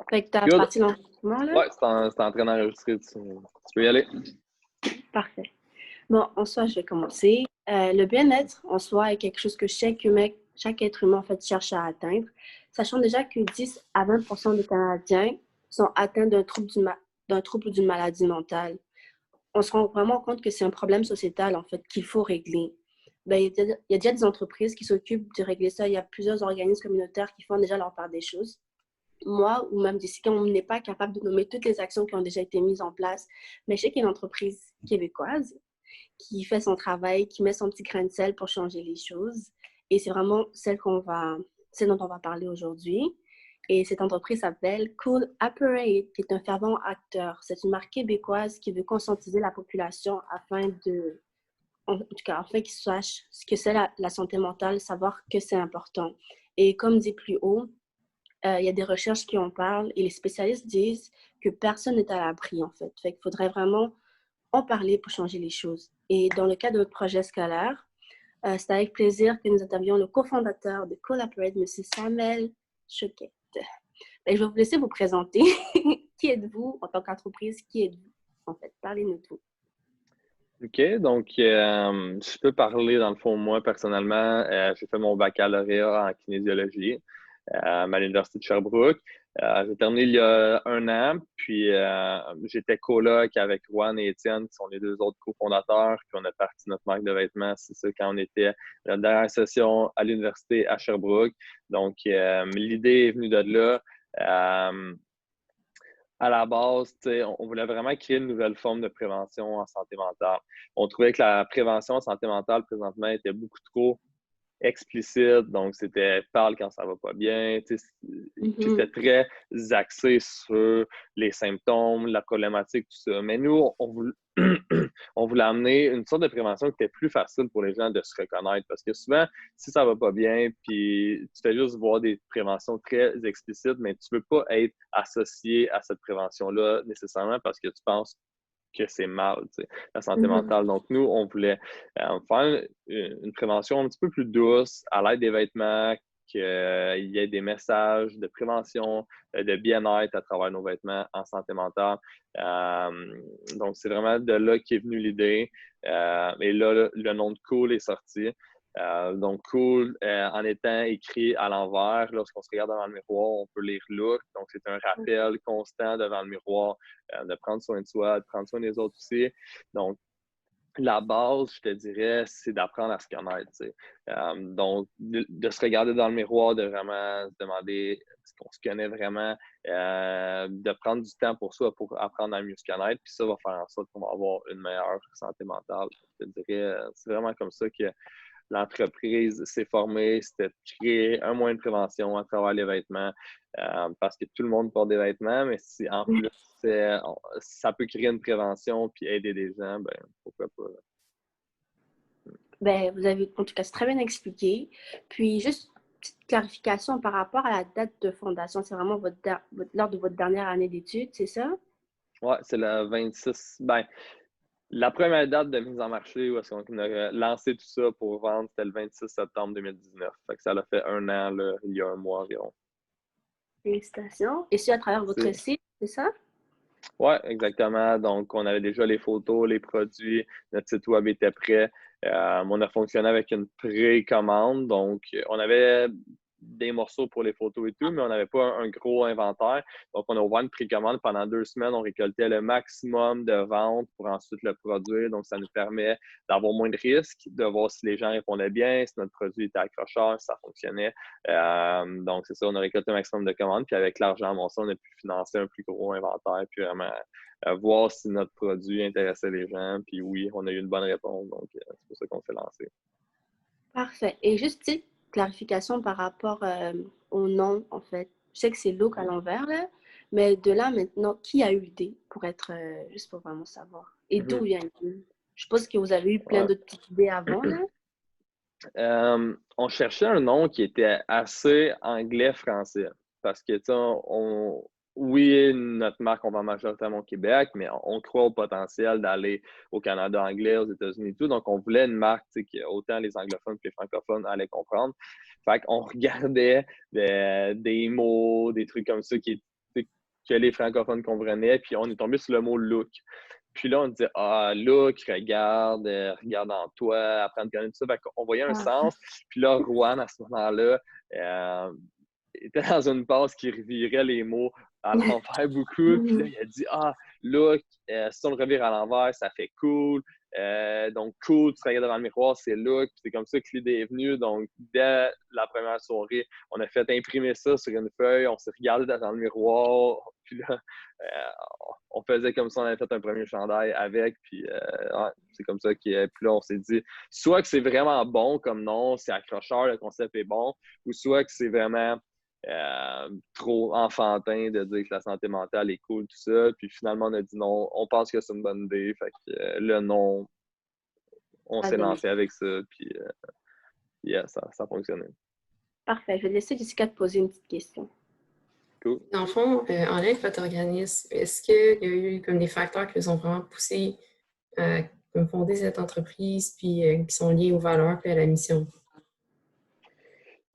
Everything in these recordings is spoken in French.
Fait que tu as Good. parti l'enregistrement, là? Ouais, c'est en train d'enregistrer. Tu peux y aller. Parfait. Bon, en soi, je vais commencer. Le bien-être, en soi, est quelque chose que chaque être humain, en fait, cherche à atteindre, sachant déjà que 10 à 20% des Canadiens sont atteints d'un trouble ou d'une maladie mentale. On se rend vraiment compte que c'est un problème sociétal, en fait, qu'il faut régler. Ben, il y a déjà des entreprises qui s'occupent de régler ça. Il y a plusieurs organismes communautaires qui font déjà leur part des choses. Moi, ou même Jessica, on n'est pas capable de nommer toutes les actions qui ont déjà été mises en place. Mais je sais qu'il y a une entreprise québécoise qui fait son travail, qui met son petit grain de sel pour changer les choses. Et c'est vraiment celle dont on va parler aujourd'hui. Et cette entreprise s'appelle Cool Apparate, qui est un fervent acteur. C'est une marque québécoise qui veut conscientiser la population en tout cas, afin qu'ils sachent ce que c'est la santé mentale, savoir que c'est important. Et comme dit plus haut, il y a des recherches qui en parlent et les spécialistes disent que personne n'est à l'abri, en fait. Fait qu'il faudrait vraiment en parler pour changer les choses. Et dans le cadre de notre projet scolaire, c'est avec plaisir que nous interviewions le cofondateur de Collaborate, M. Samuel Choquette. Ben, je vais vous laisser vous présenter. Qui êtes-vous en tant qu'entreprise? Qui êtes-vous, en fait? Parlez-nous de vous. OK, donc je peux parler dans le fond, moi, personnellement, j'ai fait mon baccalauréat en kinésiologie à l'Université de Sherbrooke. J'ai terminé il y a un an, puis j'étais coloc avec Juan et Étienne, qui sont les deux autres cofondateurs, puis on a parti notre marque de vêtements, c'est ça, quand on était à la dernière session à l'Université à Sherbrooke. Donc, l'idée est venue de là. À la base, on voulait vraiment créer une nouvelle forme de prévention en santé mentale. On trouvait que la prévention en santé mentale, présentement, était beaucoup trop explicite. Donc, c'était parle quand ça va pas bien. C'était très axé sur les symptômes, la problématique, tout ça. Mais nous, on voulait, on voulait amener une sorte de prévention qui était plus facile pour les gens de se reconnaître. Parce que souvent, si ça va pas bien, puis tu fais juste voir des préventions très explicites, mais tu veux pas être associé à cette prévention-là nécessairement parce que tu penses que c'est mal, la santé mentale. Donc, nous, on voulait faire une prévention un petit peu plus douce à l'aide des vêtements, qu'il y ait des messages de prévention, de bien-être à travers nos vêtements en santé mentale. Donc, c'est vraiment de là qu'est venue l'idée. Et là, le nom de Cool est sorti. Donc, Cool, en étant écrit à l'envers, lorsqu'on se regarde devant le miroir, on peut lire Look. Donc, c'est un rappel constant devant le miroir de prendre soin de soi, de prendre soin des autres aussi. Donc, la base, je te dirais, c'est d'apprendre à se connaître. Donc, de se regarder dans le miroir, de vraiment se demander est-ce qu'on se connaît vraiment, de prendre du temps pour soi pour apprendre à mieux se connaître. Puis ça va faire en sorte qu'on va avoir une meilleure santé mentale. Je te dirais, c'est vraiment comme ça que l'entreprise s'est formée, c'était de créer un moyen de prévention à travers les vêtements, parce que tout le monde porte des vêtements, mais si en plus ça peut créer une prévention puis aider des gens, ben pourquoi pas. Ben, vous avez, en tout cas, c'est très bien expliqué. Puis, juste une petite clarification par rapport à la date de fondation. C'est vraiment lors de votre dernière année d'études, c'est ça? Ouais, c'est le 26. Ben, la première date de mise en marché où est-ce qu'on a lancé tout ça pour vendre, c'était le 26 septembre 2019. Fait que ça l'a fait un an, là, il y a un mois environ. Félicitations. Et c'est à travers votre Merci. site, c'est ça? Oui, exactement. Donc, on avait déjà les photos, les produits, notre site web était prêt. On a fonctionné avec une précommande. Donc, on avait des morceaux pour les photos et tout, mais on n'avait pas un gros inventaire. Donc, on a ouvert une précommande pendant 2 semaines. On récoltait le maximum de ventes pour ensuite le produire. Donc, ça nous permet d'avoir moins de risques, de voir si les gens répondaient bien, si notre produit était accrocheur, si ça fonctionnait. Donc, c'est ça, on a récolté un maximum de commandes. Puis, avec l'argent amassé, on a pu financer un plus gros inventaire, puis vraiment voir si notre produit intéressait les gens. Puis oui, on a eu une bonne réponse. Donc, c'est pour ça qu'on s'est lancé. Parfait. Et juste petite clarification par rapport au nom, en fait. Je sais que c'est Look à l'envers, là, mais de là maintenant, qui a eu l'idée pour être, juste pour vraiment savoir? Et d'où vient l'idée? Je suppose que vous avez eu plein Ouais. d'autres petites idées avant, là. On cherchait un nom qui était assez anglais-français. Parce que, tu sais, oui, notre marque, on vend majoritairement au Québec, mais on croit au potentiel d'aller au Canada anglais, aux États-Unis et tout. Donc, on voulait une marque, tu sais, que autant les anglophones que les francophones allaient comprendre. Fait qu'on regardait des mots, des trucs comme ça qui que les francophones comprenaient, puis on est tombé sur le mot look. Puis là, on disait, ah, look, regarde, regarde en toi, apprends à connaître ça. Fait qu'on voyait un sens. Puis là, Rouen, à ce moment-là, était dans une passe qui revirait les mots à l'envers beaucoup. Puis là, il a dit, ah, look, si on le revire à l'envers, ça fait cool. Donc, cool, tu te regardes devant le miroir, c'est look. Puis c'est comme ça que l'idée est venue. Donc, dès la première soirée, on a fait imprimer ça sur une feuille. On s'est regardé dans le miroir. Puis là, on faisait comme ça, on avait fait un premier chandail avec. Puis ouais, c'est comme ça puis là, on s'est dit, soit que c'est vraiment bon comme nom, c'est accrocheur, le concept est bon, ou soit que c'est vraiment trop enfantin de dire que la santé mentale est cool, tout ça. Puis finalement, on a dit non, on pense que c'est une bonne idée. Fait que le nom, on s'est lancé avec ça. Puis yeah, ça a fonctionné. Parfait. Je vais laisser Jessica te poser une petite question. Cool. Dans le fond, en lien avec votre organisme, est-ce qu'il y a eu comme des facteurs qui vous ont vraiment poussé à fonder cette entreprise puis qui sont liés aux valeurs puis à la mission?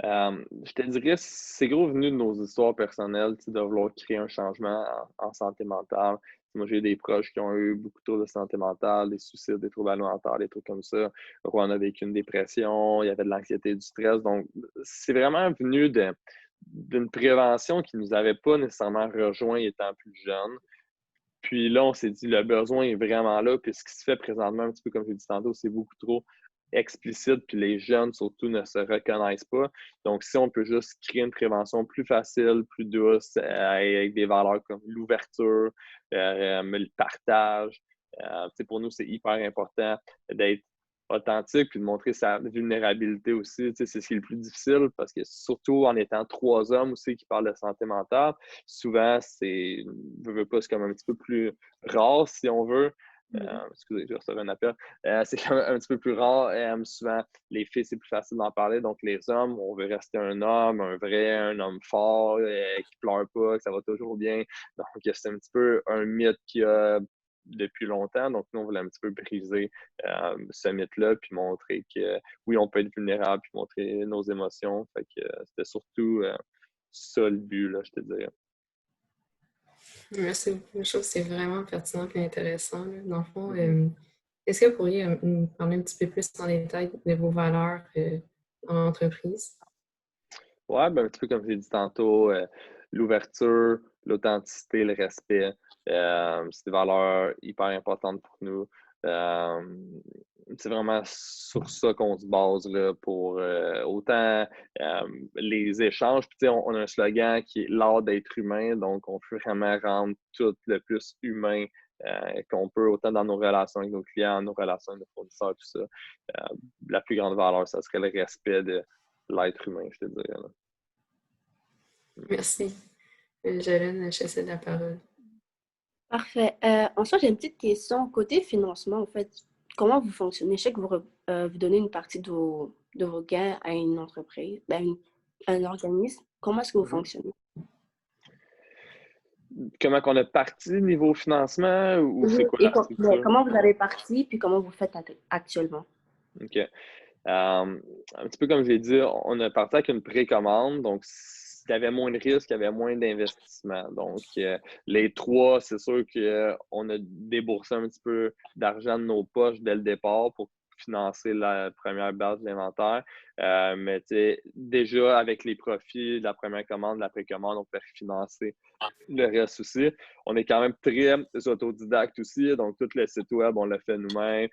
Je te dirais, c'est gros venu de nos histoires personnelles, de vouloir créer un changement en santé mentale. Moi, j'ai des proches qui ont eu beaucoup de troubles de santé mentale, des suicides, des troubles alimentaires, des trucs comme ça. On a vécu une dépression, il y avait de l'anxiété, du stress. Donc, c'est vraiment venu d'une prévention qui ne nous avait pas nécessairement rejoint étant plus jeunes. Puis là, on s'est dit, le besoin est vraiment là. Puis ce qui se fait présentement, un petit peu comme j'ai dit tantôt, c'est beaucoup trop explicite, puis les jeunes, surtout, ne se reconnaissent pas. Donc, si on peut juste créer une prévention plus facile, plus douce, avec des valeurs comme l'ouverture, le partage, pour nous, c'est hyper important d'être authentique, puis de montrer sa vulnérabilité aussi. C'est ce qui est le plus difficile, parce que surtout en étant 3 hommes aussi qui parlent de santé mentale, souvent, c'est comme un petit peu plus rare, si on veut. Excusez, je reçois un appel. C'est un petit peu plus rare. Souvent, les filles, c'est plus facile d'en parler. Donc, les hommes, on veut rester un homme, un homme fort, qui pleure pas, que ça va toujours bien. Donc, c'est un petit peu un mythe qu'il y a depuis longtemps. Donc, nous, on voulait un petit peu briser ce mythe-là, puis montrer que oui, on peut être vulnérable, puis montrer nos émotions. Fait que c'était surtout ça le but, là, je te dirais. Merci beaucoup. Je trouve que c'est vraiment pertinent et intéressant. Là. Dans le fond, est-ce que vous pourriez nous parler un petit peu plus en détail de vos valeurs en entreprise? Oui, ben, un petit peu comme j'ai dit tantôt, l'ouverture, l'authenticité, le respect, c'est des valeurs hyper importantes pour nous. C'est vraiment sur ça qu'on se base là, pour autant les échanges. Puis, on a un slogan qui est l'art d'être humain, donc on veut vraiment rendre tout le plus humain qu'on peut, autant dans nos relations avec nos clients, nos relations avec nos fournisseurs, tout ça. La plus grande valeur, ça serait le respect de l'être humain, je te dirais. Là. Merci. Jolene, je te cède la parole. Parfait. Ensuite, j'ai une petite question. Côté financement, en fait, comment vous fonctionnez? Je sais que vous donnez une partie de vos gains à une entreprise, un organisme. Comment est-ce que vous fonctionnez? Comment qu'on a parti niveau financement ou c'est quoi la structure? Comment vous avez parti puis comment vous faites actuellement? OK. Un petit peu comme j'ai dit, on a parti avec une précommande, donc il y avait moins de risques, il y avait moins d'investissement. Donc, les 3, c'est sûr qu'on a déboursé un petit peu d'argent de nos poches dès le départ pour financer la première base de l'inventaire. Mais déjà, avec les profits de la première commande, de la précommande, on peut financer le reste aussi. On est quand même très autodidacte aussi, donc tout le site web, on le fait nous-mêmes.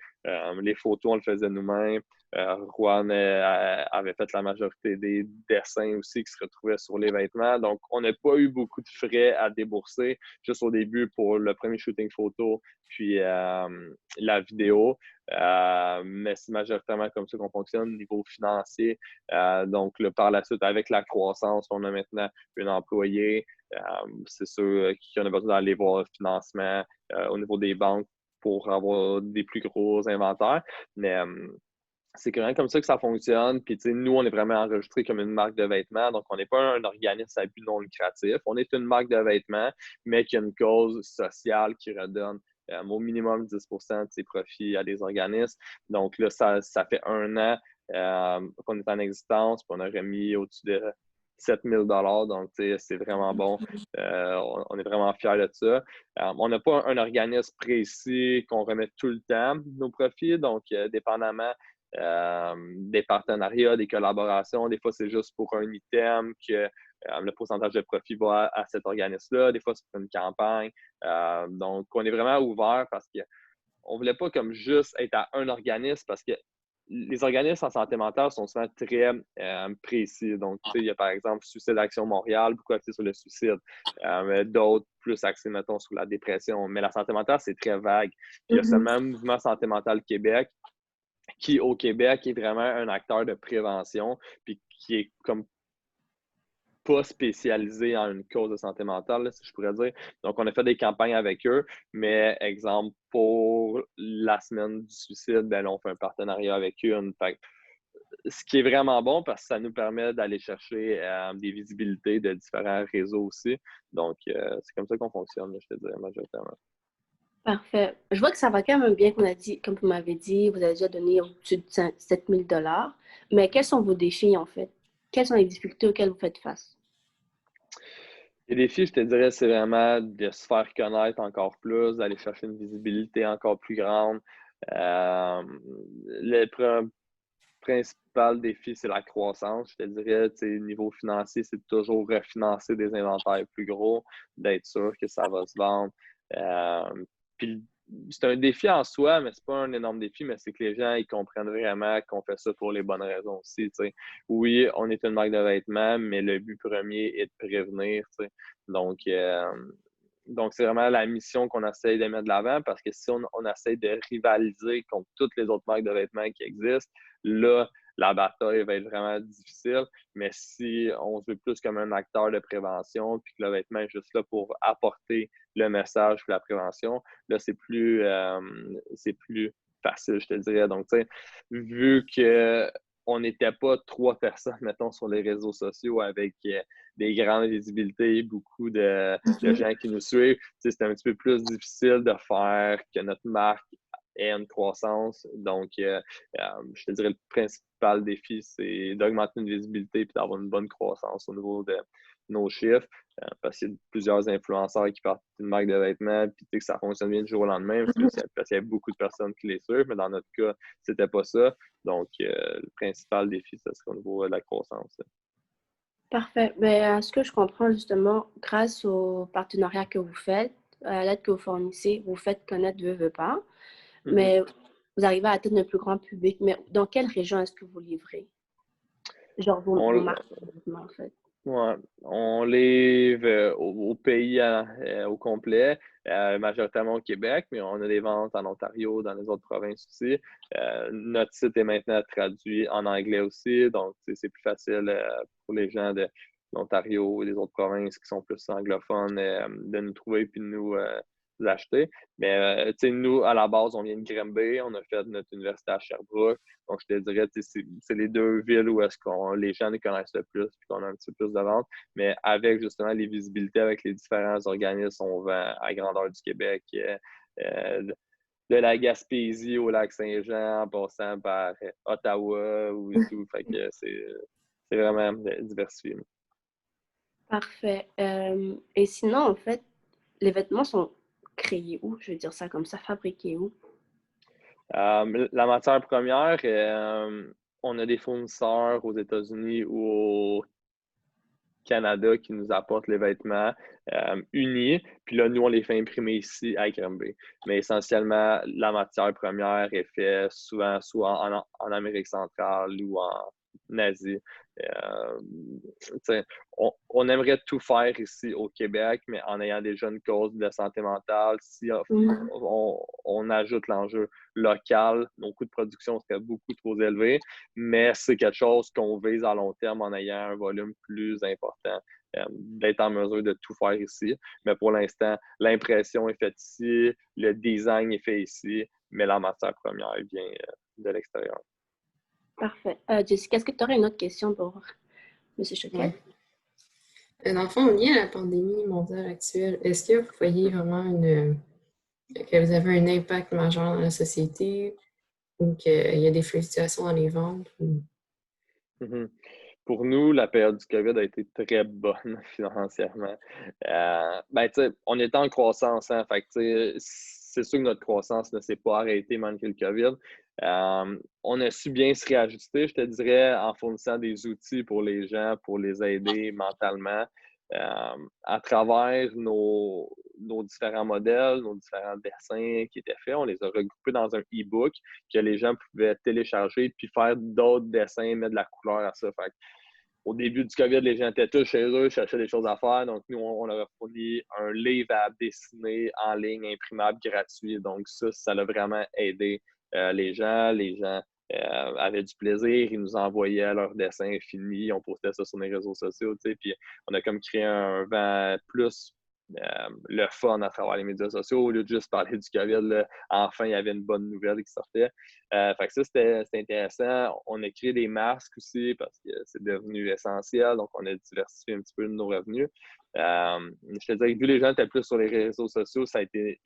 Les photos, on le faisait nous-mêmes. Juan avait fait la majorité des dessins aussi qui se retrouvaient sur les vêtements. Donc, on n'a pas eu beaucoup de frais à débourser, juste au début pour le premier shooting photo, puis la vidéo. Mais c'est majoritairement comme ça qu'on fonctionne au niveau financier. Donc, par la suite, avec la croissance, on a maintenant un employé. C'est sûr qu'on a besoin d'aller voir le financement au niveau des banques pour avoir des plus gros inventaires. Mais c'est quand même comme ça que ça fonctionne. Puis, nous, on est vraiment enregistré comme une marque de vêtements. Donc, on n'est pas un organisme à but non lucratif. On est une marque de vêtements, mais qui a une cause sociale qui redonne au minimum 10% de ses profits à des organismes. Donc, là, ça fait 1 an qu'on est en existence. Puis, on a remis au-dessus de 7 000 $. Donc, c'est vraiment bon. On est vraiment fiers de ça. On n'a pas un organisme précis qu'on remet tout le temps, nos profits. Donc, dépendamment des partenariats, des collaborations, des fois, c'est juste pour un item que le pourcentage de profit va à cet organisme-là. Des fois, c'est pour une campagne. Donc, on est vraiment ouvert parce qu'on ne voulait pas comme juste être à un organisme parce que les organismes en santé mentale sont souvent très précis. Donc, il y a par exemple Suicide Action Montréal, beaucoup axé sur le suicide. D'autres plus axés, mettons, sur la dépression. Mais la santé mentale, c'est très vague. Puis, il y a seulement le Mouvement Santé mentale Québec qui, au Québec, est vraiment un acteur de prévention puis qui est comme pas spécialisé en une cause de santé mentale, là, si je pourrais dire. Donc, on a fait des campagnes avec eux, mais exemple, pour la semaine du suicide, ben, là, on fait un partenariat avec eux. Fait, ce qui est vraiment bon parce que ça nous permet d'aller chercher des visibilités de différents réseaux aussi. Donc, c'est comme ça qu'on fonctionne, je te dirais, majoritairement. Parfait. Je vois que ça va quand même bien qu'on a dit, comme vous m'avez dit, vous avez déjà donné au-dessus de 7 000 $. Mais quels sont vos défis, en fait? Quelles sont les difficultés auxquelles vous faites face? Les défis, je te dirais, c'est vraiment de se faire connaître encore plus, d'aller chercher une visibilité encore plus grande. Le principal défi, c'est la croissance. Je te dirais, niveau financier, c'est toujours refinancer des inventaires plus gros, d'être sûr que ça va se vendre. Puis c'est un défi en soi, mais c'est pas un énorme défi, mais c'est que les gens ils comprennent vraiment qu'on fait ça pour les bonnes raisons aussi. T'sais. Oui, on est une marque de vêtements, mais le but premier est de prévenir. T'sais. Donc, donc, c'est vraiment la mission qu'on essaie de mettre de l'avant parce que si on essaie de rivaliser contre toutes les autres marques de vêtements qui existent, là, la bataille va être vraiment difficile. Mais si on se veut plus comme un acteur de prévention, puis que le vêtement est juste là pour apporter le message de la prévention, là, c'est plus facile, je te dirais. Donc, tu sais, vu que on n'était pas 3 personnes, mettons, sur les réseaux sociaux avec des grandes visibilités, beaucoup de gens qui nous suivent, c'est un petit peu plus difficile de faire que notre marque ait une croissance. Donc, je te dirais le principal défi, c'est d'augmenter une visibilité et d'avoir une bonne croissance au niveau de nos chiffres. Parce qu'il y a plusieurs influenceurs qui partent d'une marque de vêtements, puis que ça fonctionne bien du jour au lendemain, parce qu'il y a beaucoup de personnes qui les suivent, mais dans notre cas, c'était pas ça. Donc, le principal défi, ça serait au niveau de la croissance. Parfait. Mais à ce que je comprends, justement, grâce au partenariat que vous faites, à l'aide que vous fournissez, vous faites connaître veut pas, mais vous arrivez à atteindre un plus grand public. Mais dans quelle région est-ce que vous livrez? Genre vos marques, en fait. Ouais, on livre au pays au complet, majoritairement au Québec, mais on a des ventes en Ontario, dans les autres provinces aussi. Notre site est maintenant traduit en anglais aussi, donc c'est plus facile pour les gens de l'Ontario et des autres provinces qui sont plus anglophones de nous trouver puis de nous acheter. Mais nous, à la base, on vient de Granby, on a fait notre université à Sherbrooke. Donc, je te dirais, c'est les deux villes où est-ce que les gens nous connaissent le plus et qu'on a un petit peu plus de ventes. Mais avec justement les visibilités avec les différents organismes, on vend à grandeur du Québec, de la Gaspésie au lac Saint-Jean, en passant par Ottawa ou tout. Fait que c'est vraiment diversifié. Parfait. Et sinon, en fait, les vêtements sont créés où? Je veux dire ça comme ça, fabriqués où? La matière première, on a des fournisseurs aux États-Unis ou au Canada qui nous apportent les vêtements unis. Puis là, nous, on les fait imprimer ici à Granby. Mais essentiellement, la matière première est faite souvent soit en Amérique centrale ou en Asie. On aimerait tout faire ici au Québec, mais en ayant déjà une cause de santé mentale, si on ajoute l'enjeu local, nos coûts de production seraient beaucoup trop élevés, mais c'est quelque chose qu'on vise à long terme en ayant un volume plus important, d'être en mesure de tout faire ici. Mais pour l'instant, l'impression est faite ici, le design est fait ici, mais la matière première vient de l'extérieur. Parfait. Jessica, est-ce que tu aurais une autre question pour M. Choquette? Oui. Dans le fond, lié à la pandémie mondiale actuelle, est-ce que vous voyez vraiment que vous avez un impact majeur dans la société ou qu'il y a des fluctuations dans les ventes? pour nous, la période du COVID a été très bonne financièrement. Ben, tu sais, on était en croissance, hein, fait que, tu sais, c'est sûr que notre croissance ne s'est pas arrêtée malgré le COVID. On a su bien se réajuster, je te dirais, en fournissant des outils pour les gens, pour les aider mentalement. À travers nos différents modèles, nos différents dessins qui étaient faits, on les a regroupés dans un e-book que les gens pouvaient télécharger puis faire d'autres dessins, mettre de la couleur à ça. Fait au début du COVID, les gens étaient tous chez eux, cherchaient des choses à faire. Donc, nous, on leur a fourni un livre à dessiner en ligne, imprimable, gratuit. Donc, ça l'a vraiment aidé les gens. Les gens avaient du plaisir. Ils nous envoyaient leurs dessins finis. On postait ça sur les réseaux sociaux. Tu sais, puis, on a comme créé un vent plus le fun à travers les médias sociaux. Au lieu de juste parler du COVID, là, enfin, il y avait une bonne nouvelle qui sortait. Fait que ça, c'était intéressant. On a créé des masques aussi parce que c'est devenu essentiel. Donc, on a diversifié un petit peu nos revenus. Je te dirais que vu les gens étaient plus sur les réseaux sociaux, ça a été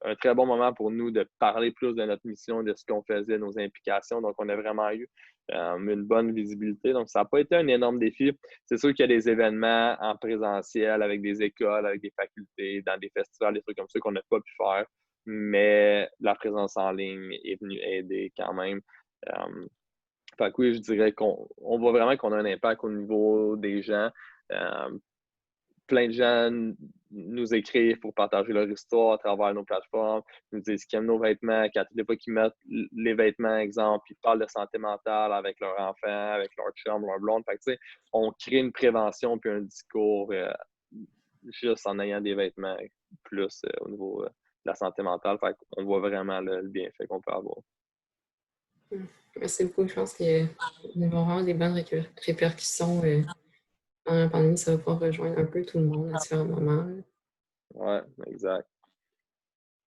un très bon moment pour nous de parler plus de notre mission, de ce qu'on faisait, nos implications. Donc, on a vraiment eu une bonne visibilité. Donc, ça n'a pas été un énorme défi. C'est sûr qu'il y a des événements en présentiel avec des écoles, avec des facultés, dans des festivals, des trucs comme ça qu'on n'a pas pu faire. Mais la présence en ligne est venue aider quand même. Fait que oui, je dirais qu'on voit vraiment qu'on a un impact au niveau des gens. Plein de gens nous écrivent pour partager leur histoire à travers nos plateformes, nous disent qu'ils aiment nos vêtements, qu'à toutes les fois qu'ils mettent les vêtements, exemple, ils parlent de santé mentale avec leurs enfants, avec leur chum, leur blonde. Fait que, tu sais, on crée une prévention puis un discours juste en ayant des vêtements plus au niveau de la santé mentale. Fait qu'on voit vraiment le bienfait qu'on peut avoir. C'est beaucoup. Je pense qu'il va avoir des bonnes répercussions. Pendant la pandémie, ça va pouvoir rejoindre un peu tout le monde à différents moments. Oui, exact.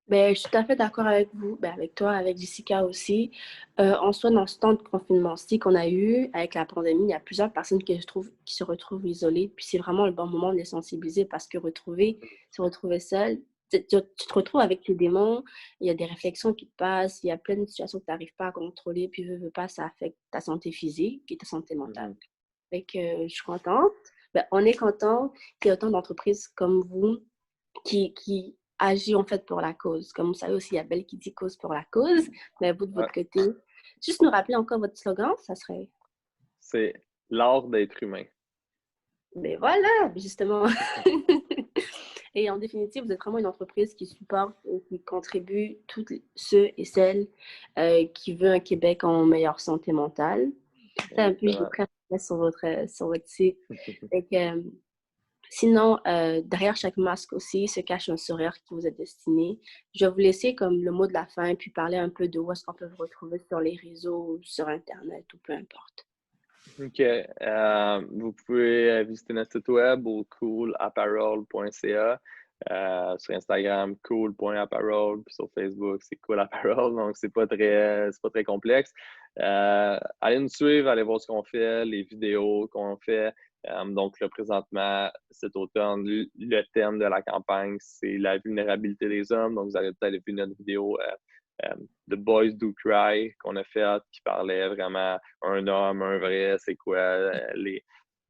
Ben, je suis tout à fait d'accord avec vous, ben, avec toi, avec Jessica aussi. En soi, dans ce temps de confinement-ci qu'on a eu avec la pandémie, il y a plusieurs personnes qui se retrouvent isolées. Puis c'est vraiment le bon moment de les sensibiliser parce que se retrouver seul, tu te retrouves avec tes démons, il y a des réflexions qui te passent, il y a plein de situations que tu n'arrives pas à contrôler, puis veux pas, ça affecte ta santé physique et ta santé mentale. Fait que je suis contente. Ben, on est content qu'il y ait autant d'entreprises comme vous qui agit en fait pour la cause. Comme vous savez aussi, il y a Belle qui dit cause pour la cause, mais vous de votre côté. Juste nous rappeler encore votre slogan, ça serait. C'est l'art d'être humain. Mais voilà, justement. Et en définitive, vous êtes vraiment une entreprise qui supporte et qui contribue tous ceux et celles qui veulent un Québec en meilleure santé mentale. C'est un peu, je vous préfère sur votre site. Et que, sinon, derrière chaque masque aussi se cache un sourire qui vous est destiné. Je vais vous laisser comme le mot de la fin, puis parler un peu de où est-ce qu'on peut vous retrouver sur les réseaux, sur Internet ou peu importe. OK. Vous pouvez visiter notre site web au coolapparel.ca. Sur Instagram, cool.apparel. Puis sur Facebook, c'est coolapparel. Donc, c'est pas très complexe. Allez nous suivre, allez voir ce qu'on fait, les vidéos qu'on fait. Donc, là, présentement, cet automne, le thème de la campagne, c'est la vulnérabilité des hommes. Donc, vous avez peut-être vu notre vidéo The Boys Do Cry qu'on a fait, qui parlait vraiment un homme, un vrai, c'est quoi les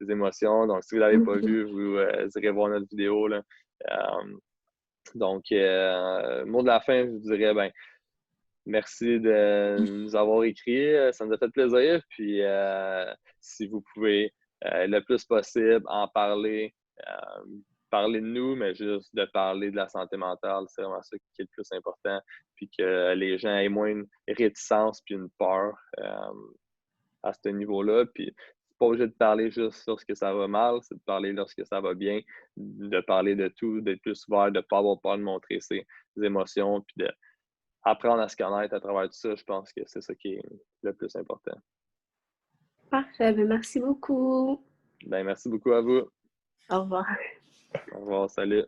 émotions. Donc, si vous ne l'avez pas vu, vous irez voir notre vidéo. Là. Donc, mot de la fin, je vous dirais, ben, merci de nous avoir écrit. Ça nous a fait plaisir. Puis, si vous pouvez le plus possible en parler, parler de nous, mais juste de parler de la santé mentale, c'est vraiment ça qui est le plus important. Puis que les gens aient moins une réticence puis une peur à ce niveau-là. Puis, c'est pas obligé de parler juste lorsque ça va mal, c'est de parler lorsque ça va bien, de parler de tout, d'être plus ouvert, de ne pas avoir peur de montrer ses émotions, puis d'apprendre à se connaître à travers tout ça. Je pense que c'est ça qui est le plus important. Parfait, ben merci beaucoup. Ben, merci beaucoup à vous. Au revoir. Au revoir, salut.